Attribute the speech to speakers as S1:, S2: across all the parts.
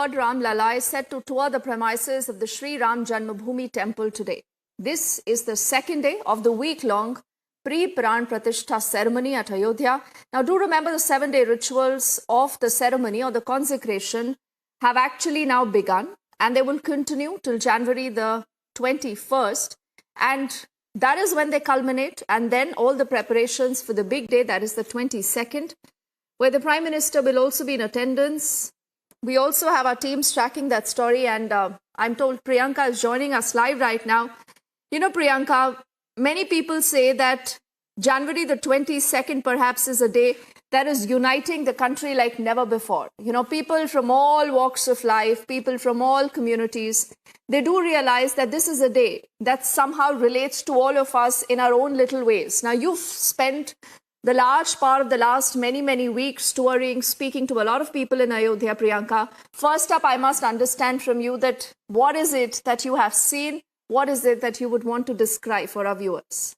S1: Lord Ram Lala is set to tour the premises of the Shri Janmabhoomi temple today. This is the second day of the week-long Pratishtha ceremony at Ayodhya. Now, do remember the 7-day rituals of the ceremony or the consecration have actually now begun, and they will continue till January the 21st. And that is when they culminate, and then all the preparations for the big day, that is the 22nd, where the Prime Minister will also be in attendance. We also have our teams tracking that story, and I'm told Priyanka is joining us live right now. You know, Priyanka, many people say that January the 22nd perhaps is a day that is uniting the country like never before. You know, people from all walks of life, people from all communities, they do realize that this is a day that somehow relates to all of us in our own little ways. Now, you've spent the large part of the last many weeks touring, speaking to a lot of people in Ayodhya, Priyanka. First up, I must understand from you that what is it that you have seen? What is it that you would want to describe for our viewers?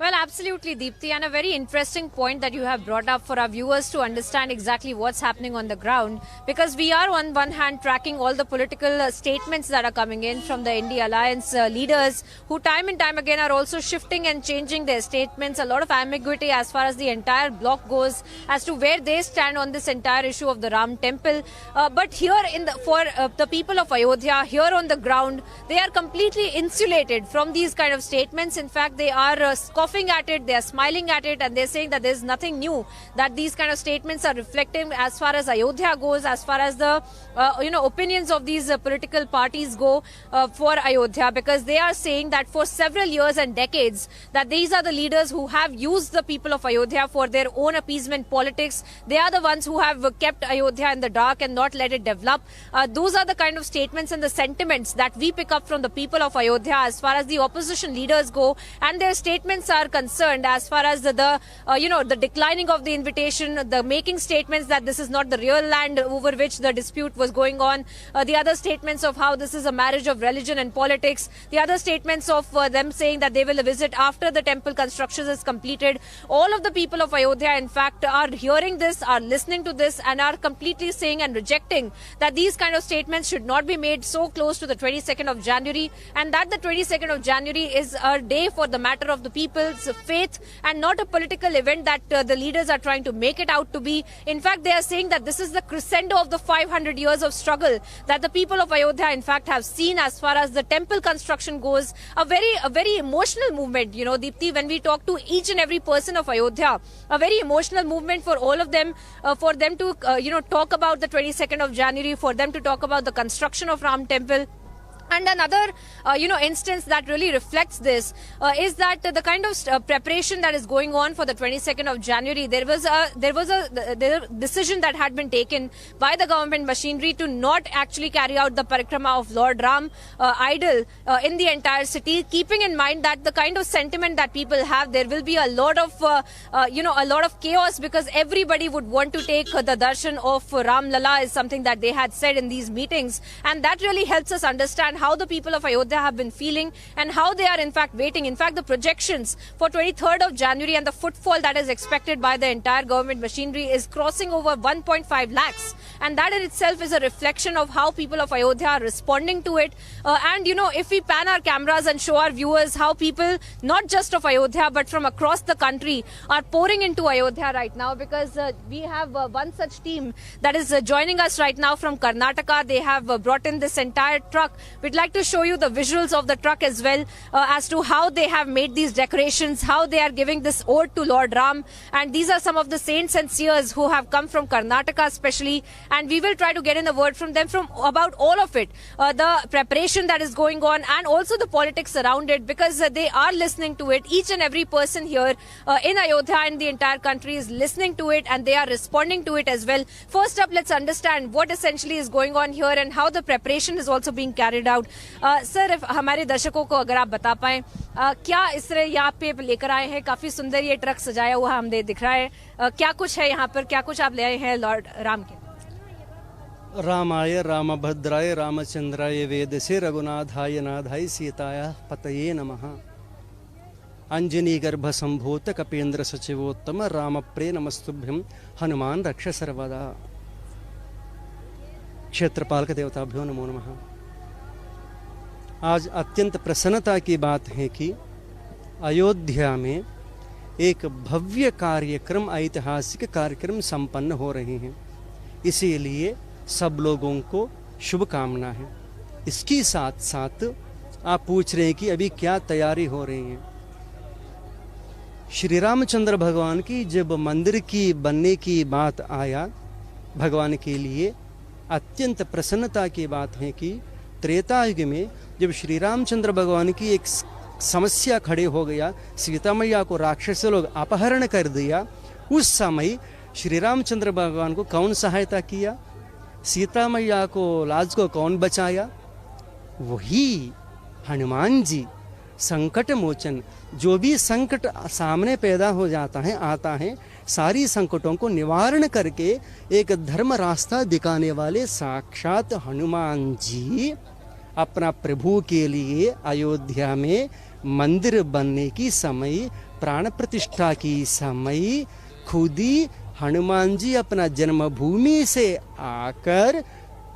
S2: Well, absolutely, Deepthi, and a very interesting point that you have brought up for our viewers to understand exactly what's happening on the ground, because we are on one hand tracking all the political statements that are coming in from the India Alliance leaders, who time and time again are also shifting and changing their statements. A lot of ambiguity as far as the entire bloc goes as to where they stand on this entire issue of the Ram temple. But here for the people of Ayodhya, here on the ground, they are completely insulated from these kind of statements. In fact, they are scoffing at it, they are smiling at it, and they're saying that there's nothing new, that these kind of statements are reflecting as far as Ayodhya goes, as far as the opinions of these political parties go for Ayodhya, because they are saying that for several years and decades that these are the leaders who have used the people of Ayodhya for their own appeasement politics. They are the ones who have kept Ayodhya in the dark and not let it develop. Those are the kind of statements and the sentiments that we pick up from the people of Ayodhya as far as the opposition leaders go, and their statements are concerned as far as the declining of the invitation, the making statements that this is not the real land over which the dispute was going on, the other statements of how this is a marriage of religion and politics, the other statements of them saying that they will visit after the temple construction is completed. All of the people of Ayodhya, in fact, are hearing this, are listening to this, and are completely saying and rejecting that these kind of statements should not be made so close to the 22nd of January, and that the 22nd of January is a day for the matter of the people's faith and not a political event that the leaders are trying to make it out to be. In fact, they are saying that this is the crescendo of the 500 years of struggle that the people of Ayodhya, in fact, have seen as far as the temple construction goes. A very emotional movement, you know, Deepthi, when we talk to each and every person of Ayodhya, a very emotional movement for all of them, for them to, talk about the 22nd of January, for them to talk about the construction of Ram temple. And another, instance that really reflects this is that the kind of preparation that is going on for the 22nd of January, there was a decision that had been taken by the government machinery to not actually carry out the parikrama of Lord Ram idol in the entire city, keeping in mind that the kind of sentiment that people have, there will be a lot of chaos, because everybody would want to take the darshan of Ram Lala is something that they had said in these meetings, and that really helps us understand how the people of Ayodhya have been feeling and how they are in fact waiting. In fact, the projections for 23rd of January and the footfall that is expected by the entire government machinery is crossing over 1.5 lakhs. And that in itself is a reflection of how people of Ayodhya are responding to it. If we pan our cameras and show our viewers how people, not just of Ayodhya, but from across the country are pouring into Ayodhya right now, because we have one such team that is joining us right now from Karnataka. They have brought in this entire truck. We'd like to show you the visuals of the truck as well, as to how they have made these decorations, how they are giving this ode to Lord Ram. And these are some of the saints and seers who have come from Karnataka especially, and we will try to get in a word from them about all of it, the preparation that is going on and also the politics around it, because they are listening to it. Each and every person here in Ayodhya and the entire country is listening to it, and they are responding to it as well. First up, let's understand what essentially is going on here and how the preparation is also being carried out. Sir, हमारे दर्शकों को अगर आप बता पाएं क्या इस तरह यहाँ पे लेकर आए हैं, काफी सुंदर ये ट्रक सजाया हुआ हमें दिख रहा है, क्या कुछ है यहाँ पर, क्या कुछ आप ले आए हैं लॉर्ड राम के?
S3: रामाय रामभद्राय रामचंद्राय वेदसे रघुनाथाय नाथाय सीताय पतये नमः। अंजनी गर्भ संभूत कपेन्द्र सचिवोत्तम राम प्रे नमस्तुभ्यम हनुमान रक्ष सर्वदा। क्षेत्रपालक देवताभ्यो नमो नमः। आज अत्यंत प्रसन्नता की बात है कि अयोध्या में एक भव्य कार्यक्रम, ऐतिहासिक कार्यक्रम संपन्न हो रहे हैं। इसीलिए सब लोगों को शुभकामना है। इसके साथ साथ आप पूछ रहे हैं कि अभी क्या तैयारी हो रही है। श्री रामचंद्र भगवान की जब मंदिर की बनने की बात आया, भगवान के लिए अत्यंत प्रसन्नता की बात है कि त्रेता युग में जब श्री रामचंद्र भगवान की एक समस्या खड़े हो गया, सीता मैया को राक्षस लोग अपहरण कर दिया, उस समय श्री रामचंद्र भगवान को कौन सहायता किया? सीता मैया को लाज को कौन बचाया? वही हनुमान जी। संकट मोचन, जो भी संकट सामने पैदा हो जाता है, आता है, सारी संकटों को निवारण करके एक धर्म रास्ता दिखाने वाले साक्षात हनुमान जी अपना प्रभु के लिए अयोध्या में मंदिर बनने की समय, प्राण प्रतिष्ठा की समय खुद ही हनुमान जी अपना जन्मभूमि से आकर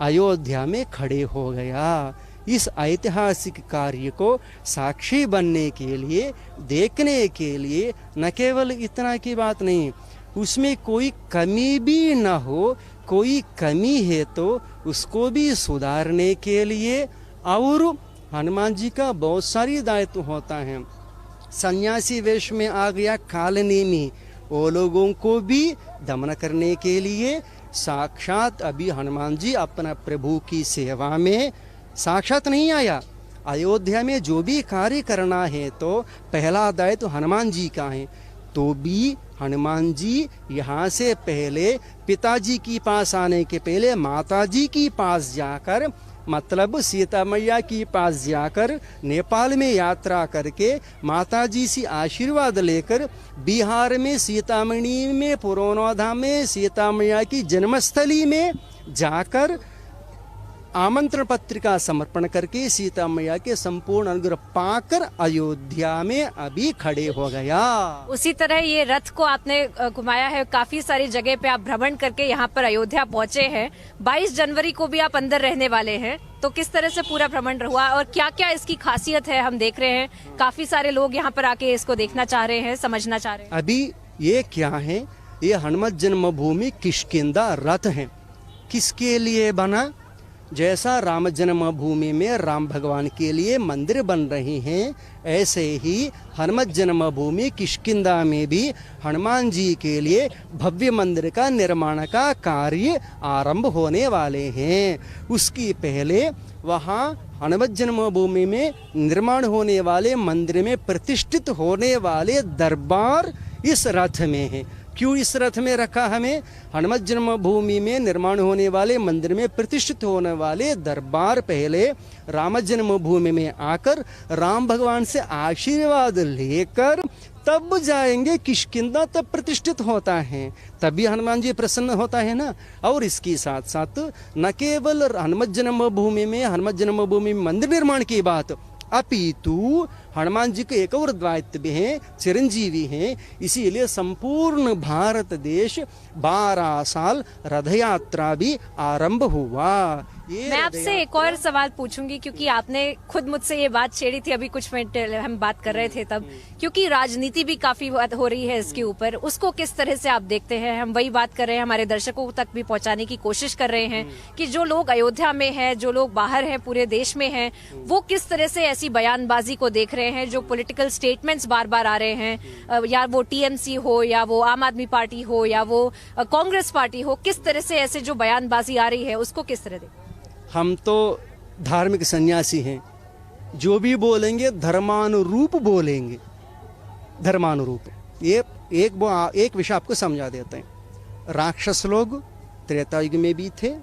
S3: अयोध्या में खड़े हो गया। इस ऐतिहासिक कार्य को साक्षी बनने के लिए, देखने के लिए, न केवल इतना की बात नहीं, उसमें कोई कमी भी न हो, कोई कमी है तो उसको भी सुधारने के लिए, और हनुमान जी का बहुत सारी दायित्व होता है। सन्यासी वेश में आ गया कालनेमी, वो लोगों को भी दमन करने के लिए साक्षात अभी हनुमान जी अपना प्रभु की सेवा में साक्षात नहीं आया। अयोध्या में जो भी कार्य करना है तो पहला दायित्व हनुमान जी का है। तो भी हनुमान जी यहाँ से पहले पिताजी के पास आने के पहले माताजी के पास जाकर, मतलब सीता मैया के पास जाकर नेपाल में यात्रा करके माताजी से आशीर्वाद लेकर बिहार में सीतामढ़ी में पुरोनाधाम में सीता मैया की जन्मस्थली में जाकर आमंत्रण पत्रिका समर्पण करके सीता मैया के संपूर्ण अनुग्रह पाकर अयोध्या में अभी खड़े हो गया।
S2: उसी तरह ये रथ को आपने घुमाया है, काफी सारी जगह पे आप भ्रमण करके यहाँ पर अयोध्या पहुँचे हैं। 22 जनवरी को भी आप अंदर रहने वाले हैं, तो किस तरह से पूरा भ्रमण हुआ और क्या क्या इसकी खासियत है? हम देख रहे हैं काफी सारे लोग यहाँ पर आके इसको देखना चाह रहे हैं, समझना चाह रहे हैं।
S3: अभी ये क्या है? ये हनुमान जन्मभूमि किष्किंधा रथ है। किसके लिए बना? जैसा राम जन्मभूमि में राम भगवान के लिए मंदिर बन रहे हैं, ऐसे ही हनुमान जन्मभूमि किष्किंधा में भी हनुमान जी के लिए भव्य मंदिर का निर्माण का कार्य आरंभ होने वाले हैं। उसकी पहले वहाँ हनुमान जन्मभूमि में निर्माण होने वाले मंदिर में प्रतिष्ठित होने वाले दरबार इस रथ में है। क्यों इस रथ में रखा? हमें हनुमान जन्मभूमि में निर्माण होने वाले मंदिर में प्रतिष्ठित होने वाले दरबार पहले राम जन्मभूमि में आकर राम भगवान से आशीर्वाद लेकर तब जाएंगे किष्किंधा, तब प्रतिष्ठित होता है, तभी हनुमान जी प्रसन्न होता है ना। और इसके साथ साथ न केवल हनुमान जन्मभूमि में मंदिर निर्माण की बात, अपितु हनुमान जी के एक और दायित्व भी हैं, चिरंजीवी हैं। इसीलिए संपूर्ण भारत देश 12 साल रथ यात्रा भी आरंभ हुआ।
S2: मैं आपसे एक और सवाल पूछूंगी, क्योंकि आपने खुद मुझसे ये बात छेड़ी थी अभी कुछ मिनट हम बात कर रहे थे तब, क्योंकि राजनीति भी काफी बात हो रही है इसके ऊपर, उसको किस तरह से आप देखते हैं? हम वही बात कर रहे हैं, हमारे दर्शकों तक भी पहुंचाने की कोशिश कर रहे हैं कि जो लोग अयोध्या में हैं, जो लोग बाहर हैं, पूरे देश में हैं, वो किस तरह से ऐसी बयानबाजी को देख रहे हैं, जो पॉलिटिकल स्टेटमेंट्स बार बार आ रहे हैं, या वो टीएमसी हो, या वो आम आदमी पार्टी हो, या वो कांग्रेस पार्टी हो, किस तरह से ऐसे जो बयानबाजी आ रही है उसको किस तरह देखते?
S3: हम तो धार्मिक सन्यासी हैं, जो भी बोलेंगे धर्मानुरूप बोलेंगे, धर्मानुरूप। ये एक विषय आपको समझा देते हैं। राक्षस लोग त्रेता युग में भी थे,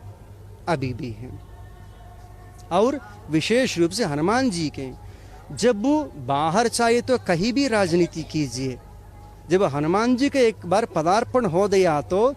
S3: अभी भी हैं, और विशेष रूप से हनुमान जी के जब बाहर चाहे तो कहीं भी राजनीति कीजिए, जब हनुमान जी का एक बार पदार्पण हो गया तो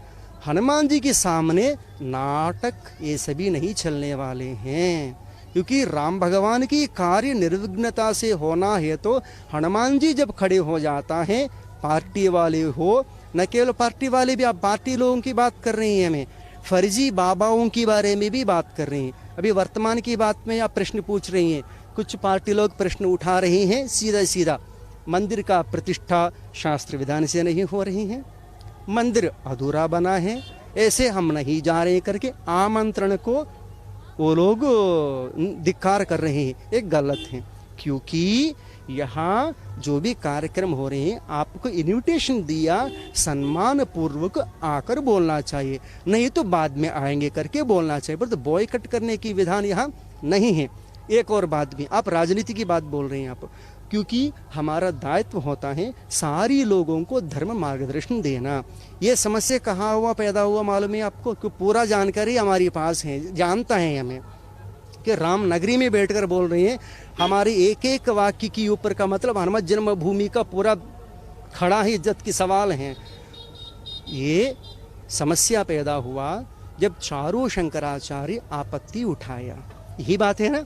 S3: हनुमान जी के सामने नाटक ये सभी नहीं चलने वाले हैं। क्योंकि राम भगवान की कार्य निर्विघ्नता से होना है तो हनुमान जी जब खड़े हो जाता है, पार्टी वाले हो, न केवल पार्टी वाले भी, आप पार्टी लोगों की बात कर रही हैं, हमें फर्जी बाबाओं के बारे में भी बात कर रही हैं। अभी वर्तमान की बात में आप प्रश्न पूछ रही हैं, कुछ पार्टी लोग प्रश्न उठा रहे हैं सीधा सीधा, मंदिर का प्रतिष्ठा शास्त्र विधान से नहीं हो रही है, मंदिर अधूरा बना है, ऐसे हम नहीं जा रहे करके आमंत्रण को वो लोग धिक्कार कर रहे हैं, एक गलत है। क्योंकि यहाँ जो भी कार्यक्रम हो रहे हैं आपको इनविटेशन दिया, सम्मान पूर्वक आकर बोलना चाहिए, नहीं तो बाद में आएंगे करके बोलना चाहिए, पर तो बॉयकट करने की विधान यहाँ नहीं है। एक और बात भी, आप राजनीति की बात बोल रहे हैं आप, क्योंकि हमारा दायित्व होता है सारी लोगों को धर्म मार्गदर्शन देना। ये समस्या कहाँ हुआ, पैदा हुआ मालूम है आपको? कि पूरा जानकारी हमारे पास है, जानता है हमें कि राम नगरी में बैठकर बोल रहे हैं, हमारे एक एक वाक्य के ऊपर का मतलब हनुमान जन्मभूमि का पूरा खड़ा है, इज्जत की सवाल है। ये समस्या पैदा हुआ जब चारों शंकराचार्य आपत्ति उठाया, यही बात है ना,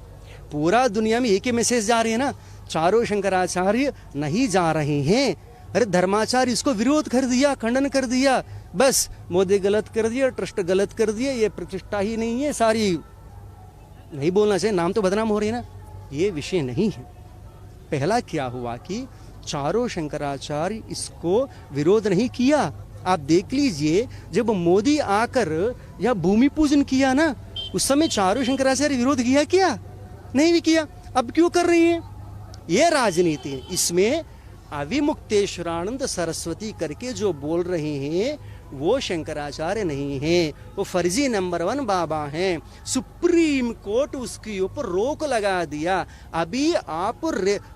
S3: पूरा दुनिया में एक ही मैसेज जा रही है ना, चारों शंकराचार्य नहीं जा रहे हैं, अरे धर्माचार्य इसको विरोध कर दिया, खंडन कर दिया, बस मोदी गलत कर दिया, ट्रस्ट गलत कर दिया, ये प्रतिष्ठा ही नहीं है, सारी नहीं बोलना चाहिए, नाम तो बदनाम हो रही है ना, ये विषय नहीं है। पहला क्या हुआ कि चारों शंकराचार्य इसको विरोध नहीं किया। आप देख लीजिए, जब मोदी आकर यह भूमि पूजन किया ना, उस समय चारों शंकराचार्य विरोध किया क्या? नहीं भी किया। अब क्यों कर रही हैं? ये राजनीति है। इसमें अविमुक्तेश्वरानंद सरस्वती करके जो बोल रहे हैं वो शंकराचार्य नहीं हैं, वो फर्जी नंबर 1 बाबा हैं। सुप्रीम कोर्ट उसके ऊपर रोक लगा दिया। अभी आप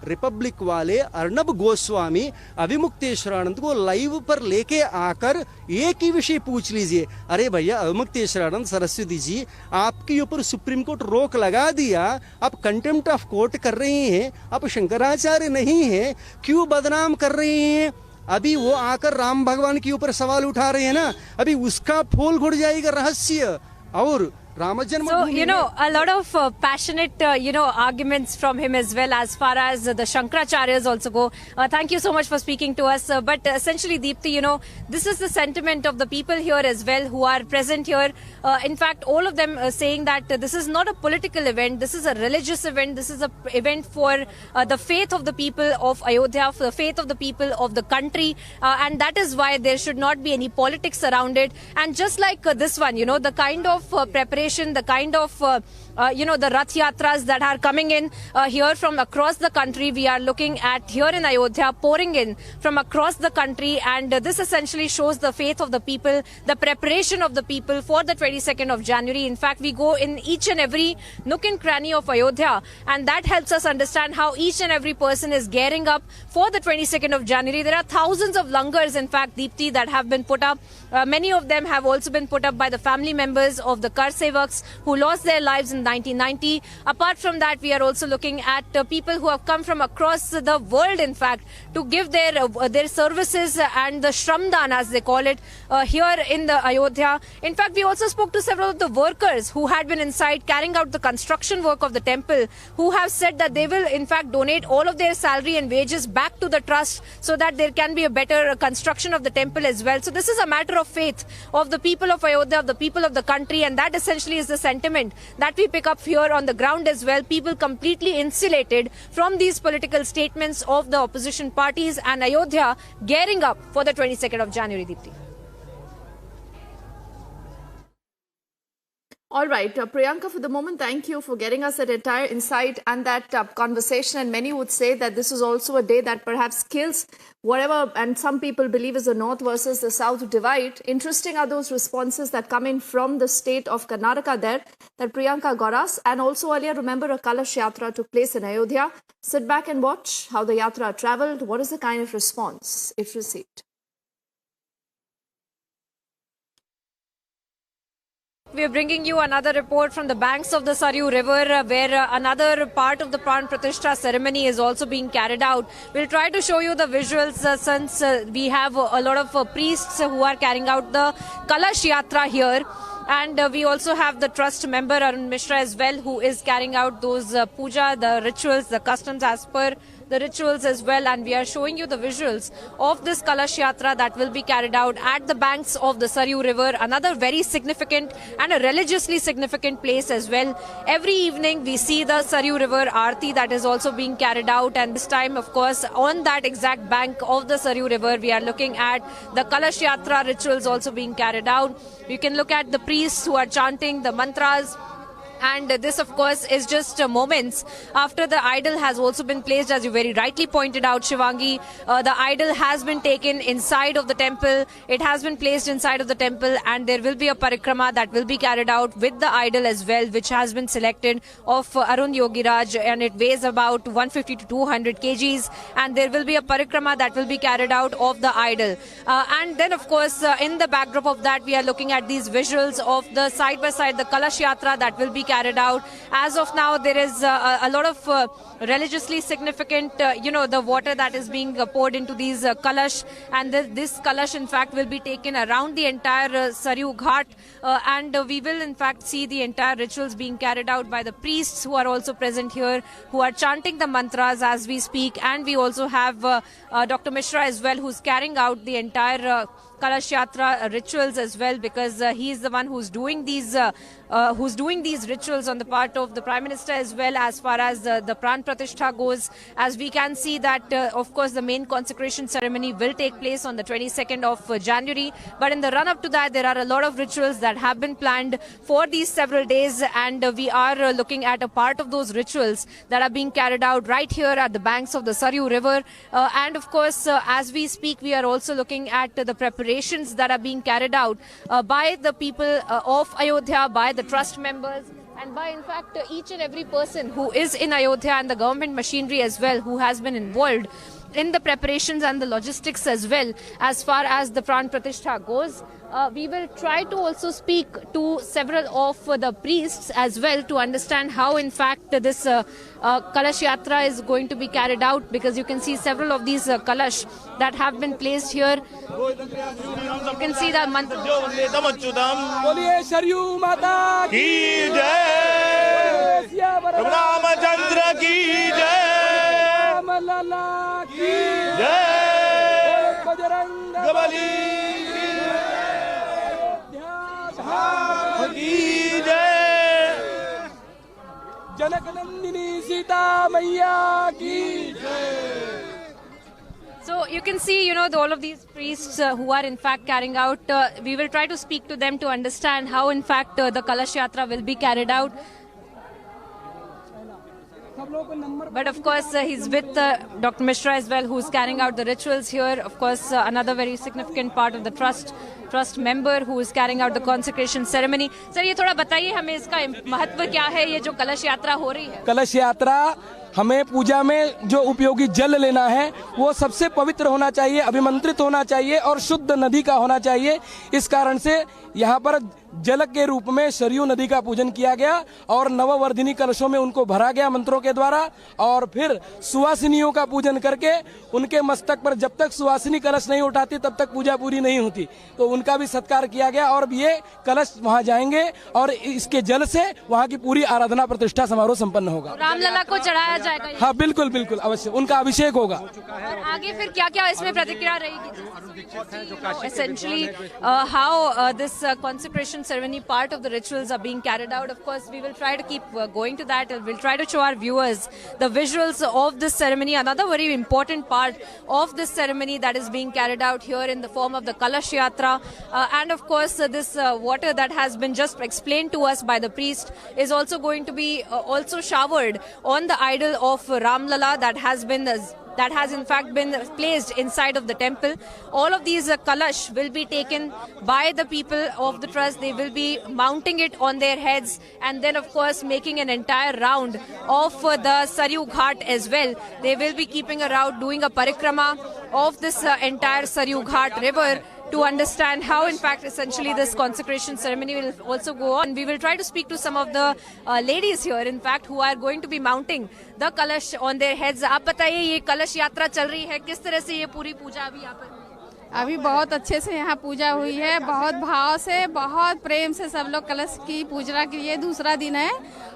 S3: रिपब्लिक वाले अर्नब गोस्वामी अविमुक्तेश्वरानंद को लाइव पर लेके आकर एक ही विषय पूछ लीजिए, अरे भैया अविमुक्तेश्वरानंद सरस्वती जी, आपके ऊपर सुप्रीम कोर्ट रोक लगा दिया, आप कंटेम्प्ट ऑफ कोर्ट कर रहे हैं, आप शंकराचार्य नहीं हैं, क्यों बदनाम कर रहे हैं? अभी वो आकर राम भगवान के ऊपर सवाल उठा रहे हैं ना, अभी उसका फूल खुड़ जाएगा रहस्य। और
S2: So, a lot of passionate, arguments from him as well, as far as the Shankaracharyas also go. Thank you so much for speaking to us. But essentially, Deepthi, this is the sentiment of the people here as well who are present here. In fact, all of them saying that this is not a political event. This is a religious event. This is an event for the faith of the people of Ayodhya, for the faith of the people of the country. And that is why there should not be any politics around it. And just like this one, the kind of preparation, the kind of, the Rath Yatras that are coming in here from across the country, we are looking at here in Ayodhya, pouring in from across the country. And this essentially shows the faith of the people, the preparation of the people for the 22nd of January. In fact, we go in each and every nook and cranny of Ayodhya, and that helps us understand how each and every person is gearing up for the 22nd of January. There are thousands of langars, in fact, Deepthi, that have been put up. Many of them have also been put up by the family members of the Kar Sevaks who lost their lives in 1990. Apart from that, we are also looking at people who have come from across the world, in fact, to give their services and the Shramdan, as they call it, here in the Ayodhya. In fact, we also spoke to several of the workers who had been inside carrying out the construction work of the temple, who have said that they will, in fact, donate all of their salary and wages back to the trust so that there can be a better construction of the temple as well. So this is a matter of faith of the people of Ayodhya, of the people of the country, and that essentially is the sentiment that we pick up here on the ground as well. People completely insulated from these political statements of the opposition parties, and Ayodhya gearing up for the 22nd of January, Deepthi.
S1: All right, Priyanka, for the moment, thank you for getting us that entire insight and that conversation. And many would say that this is also a day that perhaps kills whatever, and some people believe is the North versus the South divide. Interesting are those responses that come in from the state of Karnataka there, that Priyanka got us. And also earlier, remember, a Kalash Yatra took place in Ayodhya. Sit back and watch how the Yatra travelled. What is the kind of response it received?
S2: We are bringing you another report from the banks of the Saryu River, where another part of the Pranapratishtha ceremony is also being carried out. We'll try to show you the visuals since we have a lot of priests who are carrying out the Kalash Yatra here. And we also have the trust member Arun Mishra as well, who is carrying out those puja, the rituals, the customs as per the rituals as well. And we are showing you the visuals of this Kalash Yatra that will be carried out at the banks of the Saryu River, another very significant and a religiously significant place as well. Every evening we see the Saryu River Aarti that is also being carried out, and this time of course on that exact bank of the Saryu River we are looking at the Kalash Yatra rituals also being carried out. You can look at the priests who are chanting the mantras. And this, of course, is just moments after the idol has also been placed, as you very rightly pointed out, Shivangi. The idol has been taken inside of the temple. It has been placed inside of the temple, and there will be a parikrama that will be carried out with the idol as well, which has been selected of Arun Yogiraj, and it weighs about 150 to 200 kgs. And there will be a parikrama that will be carried out of the idol. And then, of course, in the backdrop of that, we are looking at these visuals of the side-by-side, the Kalash Yatra that will be carried out. As of now, there is a lot of religiously significant, the water that is being poured into these kalash, and this kalash in fact will be taken around the entire Saryu Ghat, and we will in fact see the entire rituals being carried out by the priests who are also present here, who are chanting the mantras as we speak. And we also have Dr. Mishra as well, who's carrying out the entire Kalash Yatra rituals as well, because he is the one who's doing these rituals on the part of the Prime Minister, as well as far as the Pranapratishtha goes. As we can see that, of course, the main consecration ceremony will take place on the 22nd of January. But in the run-up to that, there are a lot of rituals that have been planned for these several days, and we are looking at a part of those rituals that are being carried out right here at the banks of the Saryu River. And of course, as we speak, we are also looking at the preparations that are being carried out by the people of Ayodhya, by the trust members, and by in fact each and every person who is in Ayodhya, and the government machinery as well, who has been involved in the preparations and the logistics as well as far as the Pranapratishtha goes. We will try to also speak to several of the priests as well to understand how in fact this Kalash Yatra is going to be carried out, because you can see several of these Kalash that have been placed here. You can see the mantra.
S4: Saryu Mata ki jai, Ramachandra ki jai, Ramalala ki jai, Bajrang की जय, जनकनंदिनी सीता मैया की जय.
S2: So you can see, all of these priests who are in fact carrying out, we will try to speak to them to understand how in fact the Kalash Yatra will be carried out. But of course, he's with Dr. Mishra as well, who's carrying out the rituals here. Of course, another very significant part of the trust member who is carrying out the consecration ceremony. Sir, ये थोड़ा बताइए हमें इसका महत्व क्या है, ये जो कलश यात्रा हो रही है.
S4: कलश यात्रा हमें पूजा में जो उपयोगी जल लेना है वो सबसे पवित्र होना चाहिए, अभिमंत्रित होना चाहिए और शुद्ध नदी का होना चाहिए. इस कारण से यहाँ पर जल के रूप में सरयू नदी का पूजन किया गया और नववर्धिनी कलशों में उनको भरा गया मंत्रों के द्वारा, और फिर सुवासिनियों का पूजन करके उनके मस्तक पर जब तक सुवासिनी कलश नहीं उठाती तब तक पूजा पूरी नहीं होती, तो उनका भी सत्कार किया गया. और ये कलश वहाँ जाएंगे और इसके जल से वहाँ की पूरी आराधना प्रतिष्ठा समारोह संपन्न होगा.
S2: रामलला को चढ़ाया जाएगा.
S4: हाँ बिल्कुल बिल्कुल अवश्य उनका अभिषेक होगा.
S2: और आगे फिर क्या क्या इसमें प्रतिक्रिया रहेगी? Essentially, how this consecration ceremony, part of the rituals are being carried out. Of course, we will try to keep going to that. We'll try to show our viewers the visuals of this ceremony. Another very important part of this ceremony that is being carried out here in the form of the Kalash Yatra. And of course, this water that has been just explained to us by the priest is also going to be also showered on the idol of Ramlala that has in fact been placed inside of the temple. All of these kalash will be taken by the people of the trust. They will be mounting it on their heads and then of course making an entire round of the Saryu Ghat as well. They will be keeping a route, doing a parikrama of this entire Saryu Ghat river to understand how in fact essentially this consecration ceremony will also go on. We will try to speak to some of the ladies here in fact who are going to be mounting the kalash on their heads. आप बताइए ये कलश यात्रा चल रही है, किस तरह से ये पूरी पूजा अभी यहाँ पर?
S5: अभी बहुत अच्छे से यहाँ पूजा हुई है, बहुत भाव से, बहुत प्रेम से सब लोग कलश की पूजा की। ये दूसरा दिन है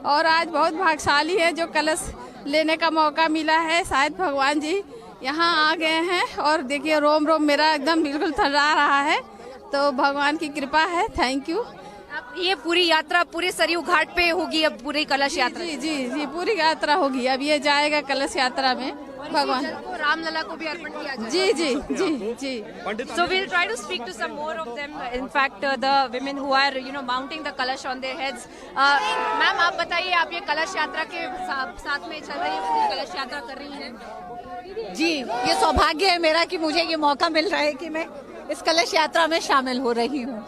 S5: और आज बहुत भाग्यशाली है जो कलश लेने का मौका मिला है। शायद भगवान जी यहाँ आ गए हैं और देखिए रोम रोम मेरा एकदम बिल्कुल थर्रा रहा है, तो भगवान की कृपा है। Thank you.
S2: ये पूरी यात्रा पूरे सरयू घाट पे होगी, अब पूरी कलश यात्रा?
S5: जी जी जी, पूरी यात्रा होगी। अब ये जाएगा कलश यात्रा में भगवान
S2: को रामलला को भी अर्पण किया जाएगा।
S5: जी जी जी जी।
S2: So we'll try to speak to some more of them. In fact, the women who are mounting the kalash on their heads. Ma'am आप बताइए, आप ये कलश यात्रा के साथ में चल रही है, पूरी कलश यात्रा कर रही हैं?
S6: जी, ये सौभाग्य है मेरा कि मुझे ये मौका मिल रहा है कि मैं इस कलश यात्रा में शामिल हो रही हूँ।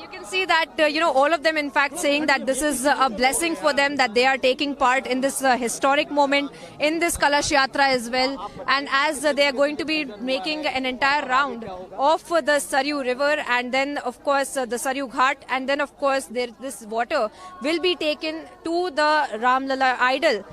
S2: You can see that all of them in fact saying that this is a blessing for them, that they are taking part in this historic moment in this Kalash Yatra as well, and as they are going to be making an entire round of the Saryu river, and then of course the Saryu Ghat, and then of course this water will be taken to the Ramlala idol